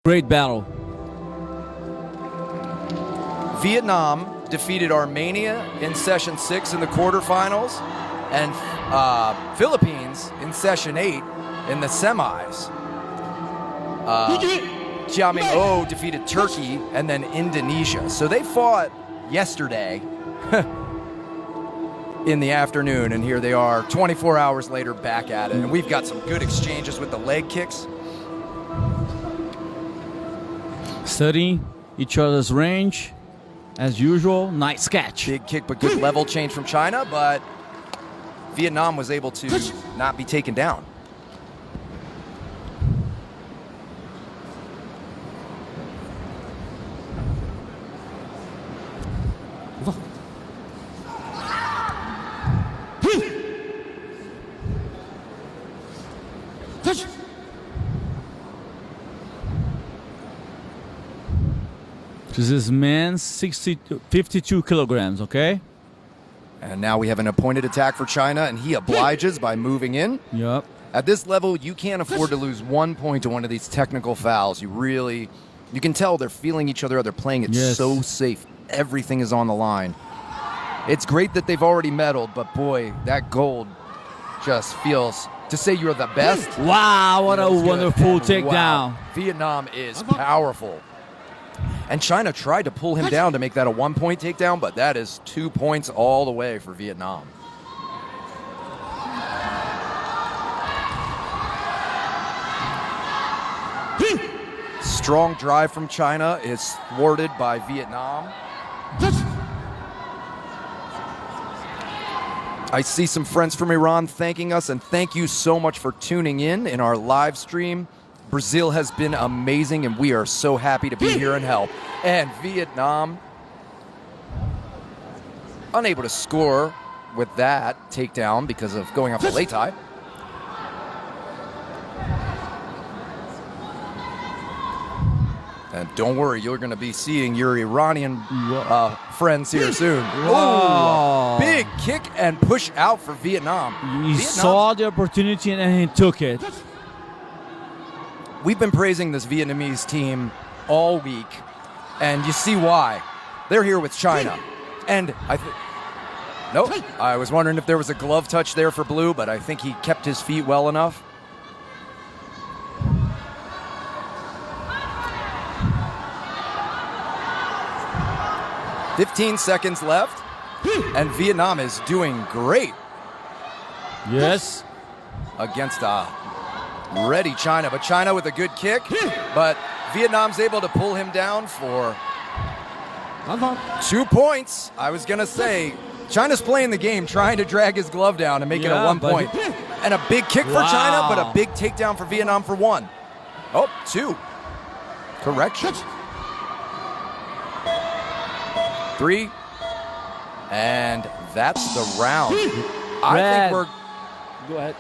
Great battle. Vietnam defeated Armenia in session 6 in the quarterfinals, and Philippines in session 8 in the semis. Jiaming defeated Turkey and then Indonesia. So they fought yesterday in the afternoon, and here they are 24 hours later back at it. And we've got some good exchanges with the leg kicks. Studying each other's range as usual. Nice catch. Big kick, but good level change from China, but Vietnam was able to not be taken down. This is men's 52 kilograms, okay? And now we have an appointed attack for China, and he obliges by moving in. Yep. At this level, you can't afford to lose 1 point to one of these technical fouls. You can tell they're feeling each other out. They're playing it so safe. Everything is on the line. It's great that they've already medaled, but boy, that gold just feels, to say you're the best. Wow, what a wonderful takedown. Wow. Vietnam is powerful. And China tried to pull him down to make that a 1 point takedown, but that is 2 points all the way for Vietnam. Strong drive from China is thwarted by Vietnam. I see some friends from Iran thanking us, and thank you so much for tuning in our live stream. Brazil has been amazing, and we are so happy to be here and help. And Vietnam, unable to score with that takedown because of going off the lei tai. And don't worry, you're going to be seeing your Iranian friends here soon. Oh, big kick and push out for Vietnam. He saw the opportunity and he took it. We've been praising this Vietnamese team all week, and you see why. They're here with China. And I was wondering if there was a glove touch there for Blue, but I think he kept his feet well enough. "15 seconds left, and Vietnam is doing great. Yes. Against ready China, but China with a good kick, but Vietnam's able to pull him down for 2 points. I was going to say, China's playing the game, trying to drag his glove down and make it a 1 point. And a big kick for China, but a big takedown for Vietnam for 1. Oh, 2. Correction. 3. And that's the round. Go ahead.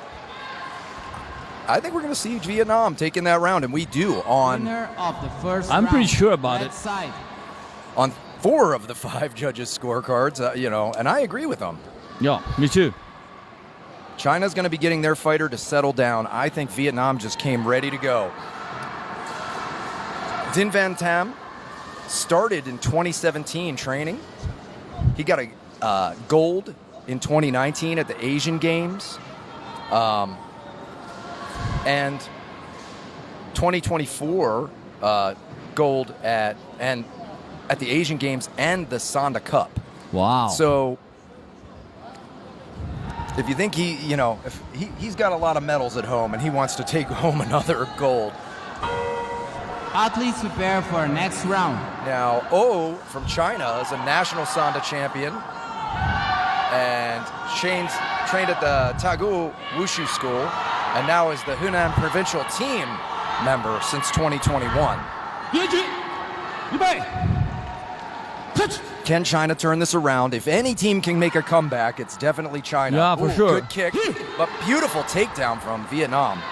I think we're going to see Vietnam taking that round, and we do on. Of the first I'm pretty sure about red it. Side. On 4 of the 5 judges' scorecards, and I agree with them. Yeah, me too. China's going to be getting their fighter to settle down. I think Vietnam just came ready to go. Dinh Van Tam started in 2017 training. He got a gold in 2019 at the Asian Games. And 2024 gold at the Asian Games and the Sonda Cup. Wow. So if you think if he's got a lot of medals at home and he wants to take home another gold. Athletes prepare for next round. Now, from China is a national Sonda champion and trained at the Tagu Wushu School, and now is the Hunan provincial team member since 2021. Can China turn this around? If any team can make a comeback, it's definitely China. Yeah, for sure. Good kick, but beautiful takedown from Vietnam.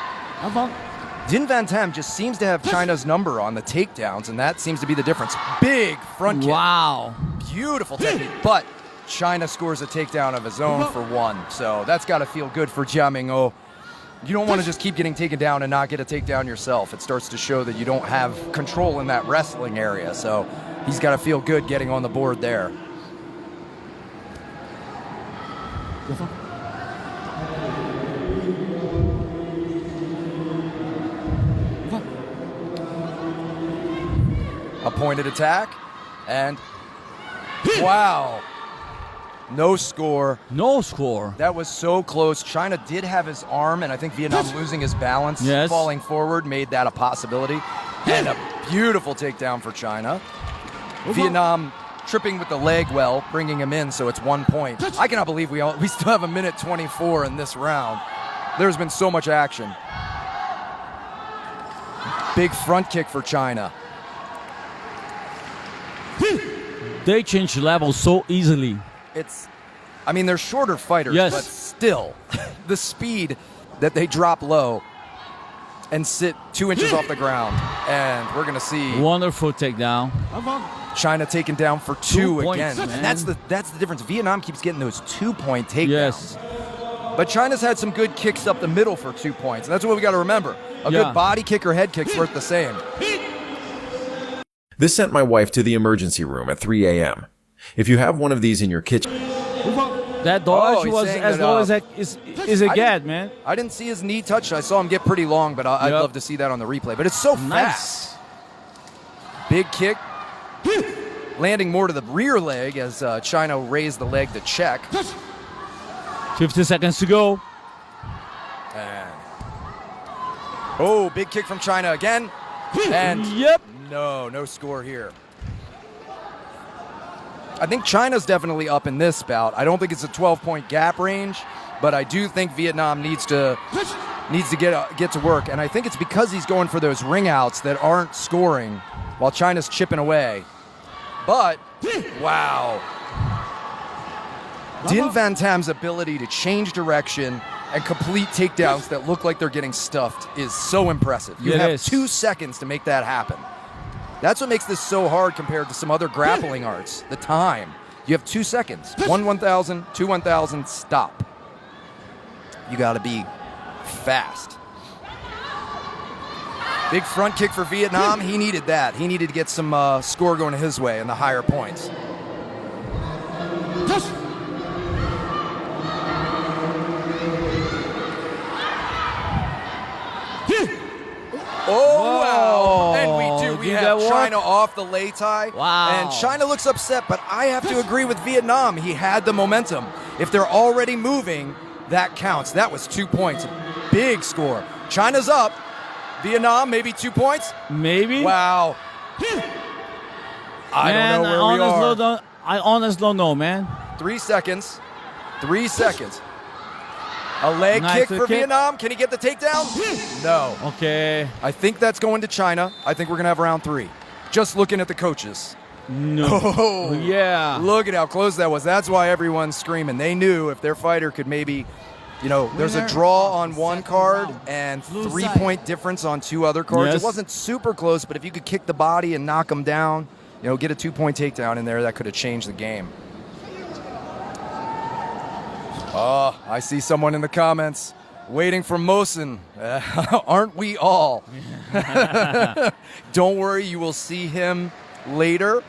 Dinh Van Tam just seems to have China's number on the takedowns, and that seems to be the difference. Big front kick. Wow. Beautiful technique, but China scores a takedown of his own for 1. So that's got to feel good for Jiaming. You don't want to just keep getting taken down and not get a takedown yourself. It starts to show that you don't have control in that wrestling area. So he's got to feel good getting on the board there. A pointed attack, and wow. No score. No score. That was so close. China did have his arm, and I think Vietnam losing his balance, falling forward, made that a possibility. And a beautiful takedown for China. Vietnam tripping with the leg well, bringing him in, so it's 1 point. I cannot believe we still have a minute 24 in this round. There's been so much action. Big front kick for China. They change level so easily. They're shorter fighters, but still, the speed that they drop low and sit 2 inches off the ground, and we're going to see wonderful takedown. China taken down for 2 again. Points, and that's the difference. Vietnam keeps getting those 2-point takedowns. Yes. But China's had some good kicks up the middle for 2 points, and that's what we got to remember. A good body kick or head kick's worth the same. This sent my wife to the emergency room at 3 a.m. If you have one of these in your kitchen... That dodge was as low as it get, man. I didn't see his knee touch. I saw him get pretty long, but I'd love to see that on the replay. But it's so fast. Big kick. Landing more to the rear leg as China raised the leg to check. 50 seconds to go. And big kick from China again. And no score here. I think China's definitely up in this bout. I don't think it's a 12-point gap range, but I do think Vietnam needs to get to work. And I think it's because he's going for those ring outs that aren't scoring while China's chipping away. But, wow. Dinh Van Tam's ability to change direction and complete takedowns that look like they're getting stuffed is so impressive. You have 2 seconds to make that happen. That's what makes this so hard compared to some other grappling arts. The time. You have 2 seconds. 1,000, 2 1,000, stop. You got to be fast. Big front kick for Vietnam. He needed that. He needed to get some score going his way in the higher points. Oh, wow. And we have China off the lei tai. Wow. And China looks upset, but I have to agree with Vietnam. He had the momentum. If they're already moving, that counts. That was 2 points. Big score. China's up. Vietnam, maybe 2 points? Maybe. Wow. I don't know where we are. I honestly don't know, man. 3 seconds. 3 seconds. A leg kick for Vietnam. Can he get the takedown? No. Okay. I think that's going to China. I think we're going to have round 3. Just looking at the coaches. No. Oh, yeah. Look at how close that was. That's why everyone's screaming. They knew if their fighter could maybe, there's a draw on one card and 3-point difference on 2 other cards. Yes. It wasn't super close, but if you could kick the body and knock them down, get a 2-point takedown in there, that could have changed the game. Oh, I see someone in the comments waiting for Mohsen. Aren't we all? Don't worry, you will see him later.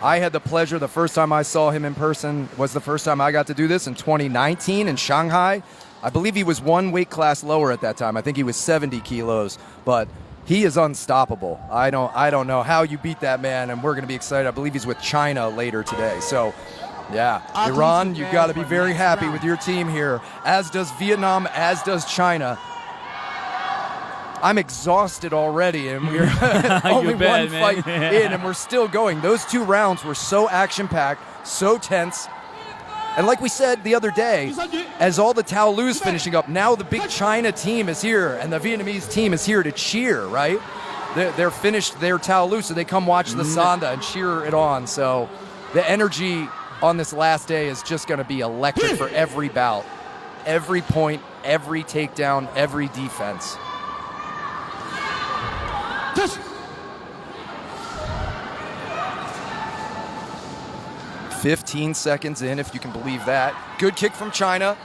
I had the pleasure, the first time I saw him in person was the first time I got to do this in 2019 in Shanghai. I believe he was 1 weight class lower at that time. I think he was 70 kilos, but he is unstoppable. I don't know how you beat that man, and we're going to be excited. I believe he's with China later today. So, yeah, Iran, you've got to be very happy with your team here, as does Vietnam, as does China. I'm exhausted already, and we're only one fight in, and we're still going. Those 2 rounds were so action-packed, so tense. And like we said the other day, as all the Tao Lu's finishing up, now the big China team is here, and the Vietnamese team is here to cheer, right? They're finished their Tao Lu, so they come watch the Sanda and cheer it on. So the energy on this last day is just going to be electric for every bout. Every point, every takedown, every defense. 15 seconds in, if you can believe that. Good kick from China.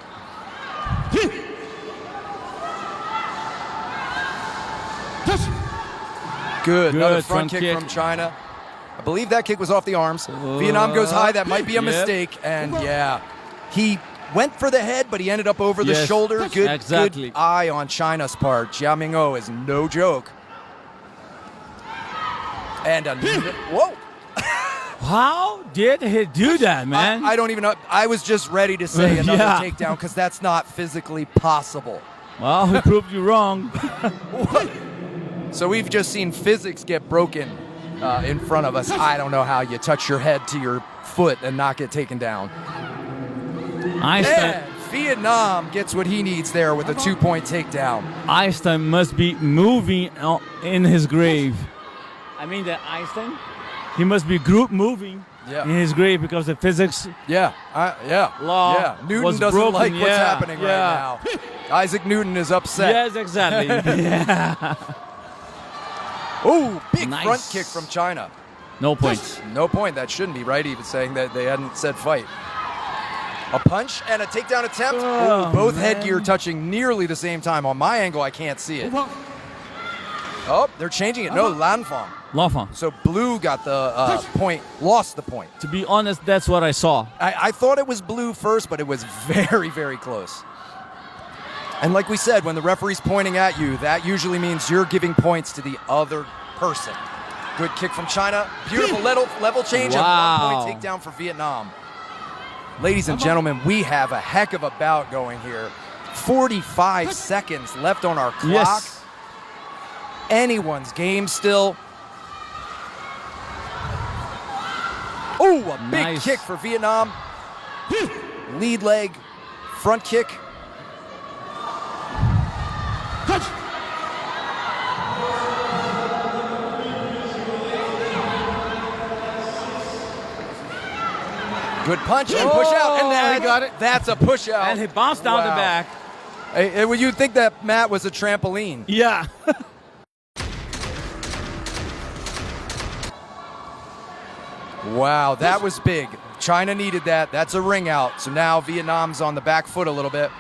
Good. Another front front kick kick from China. I believe that kick was off the arms. Vietnam goes high. That might be a mistake. And yeah, he went for the head, but he ended up over the shoulder. Good eye on China's part. Jia Ming-oh is no joke. And whoa. How did he do that, man? I don't even know. I was just ready to say another takedown because that's not physically possible. Well, he proved you wrong. So we've just seen physics get broken in front of us. I don't know how you touch your head to your foot and not get taken down. Einstein, And Vietnam gets what he needs there with a 2-point takedown. Einstein must be moving in his grave. I mean that Einstein, he must be moving in his grave because the physics Law. Yeah. Newton was doesn't broken. like what's happening right now. Isaac Newton is upset. Yes, exactly. Yeah. Oh, big Nice. front kick from China. No points. No point. That shouldn't be right, even saying that they hadn't said fight. A punch and a takedown attempt. Oh, both man. headgear touching nearly the same time. On my angle, I can't see it. Oh, they're changing it. No, Lanfang. L'enfant. So blue got the point, lost the point. To be honest, that's what I saw. I thought it was blue first, but it was very, very close. And like we said, when the referee's pointing at you, that usually means you're giving points to the other person. Good kick from China. Beautiful level change Wow. and 1-point takedown for Vietnam. Ladies and gentlemen, we have a heck of a bout going here. 45 seconds left on our clock. Yes. Anyone's game still. Oh, a big Nice. kick for Vietnam. Lead leg, front kick. Good punch and push out. And he got it. That's a push out. And he bounced down the back. Well, you'd think that mat was a trampoline. Yeah. Wow, that was big. China needed that. That's a ring out. So now Vietnam's on the back foot a little bit.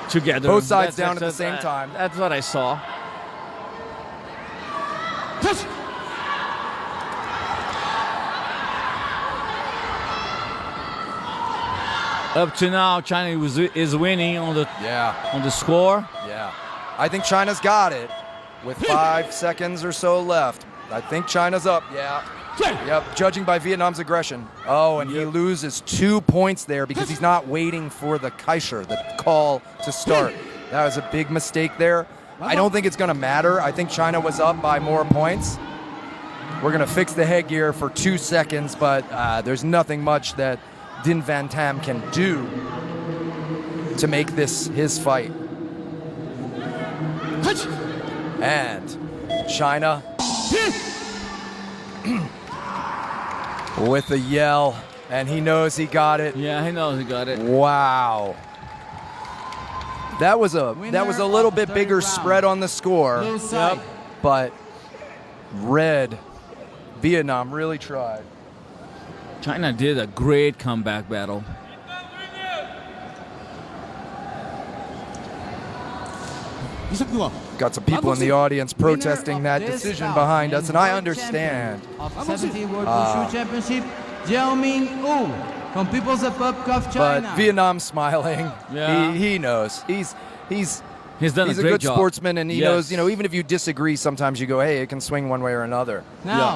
Together. Both sides down at the same time. That's what I saw. Up to now, China is winning on the score. Yeah. I think China's got it with 5 seconds or so left. I think China's up. Yeah. Yep. Judging by Vietnam's aggression. Oh, and he loses 2 points there because he's not waiting for the Kaisher, the call to start. That was a big mistake there. I don't think it's going to matter. I think China was up by more points. We're going to fix the headgear for 2 seconds, but there's nothing much that Dinh Van Tam can do to make this his fight. And China with a yell, and he knows he got it. Yeah, he knows he got it. Wow. That was a little bit bigger spread on the score. Yep. But red, Vietnam really tried. China did a great comeback battle. Got some people in the audience protesting that decision behind us, and I understand. Of 70 World Wushu Championship, Jiao Ming-oh from People's Republic of China. But Vietnam's smiling. Yeah. He knows. He's done a a great good job. sportsman, and he Yes. knows, even if you disagree, sometimes you go, hey, it can swing one way or another. Now,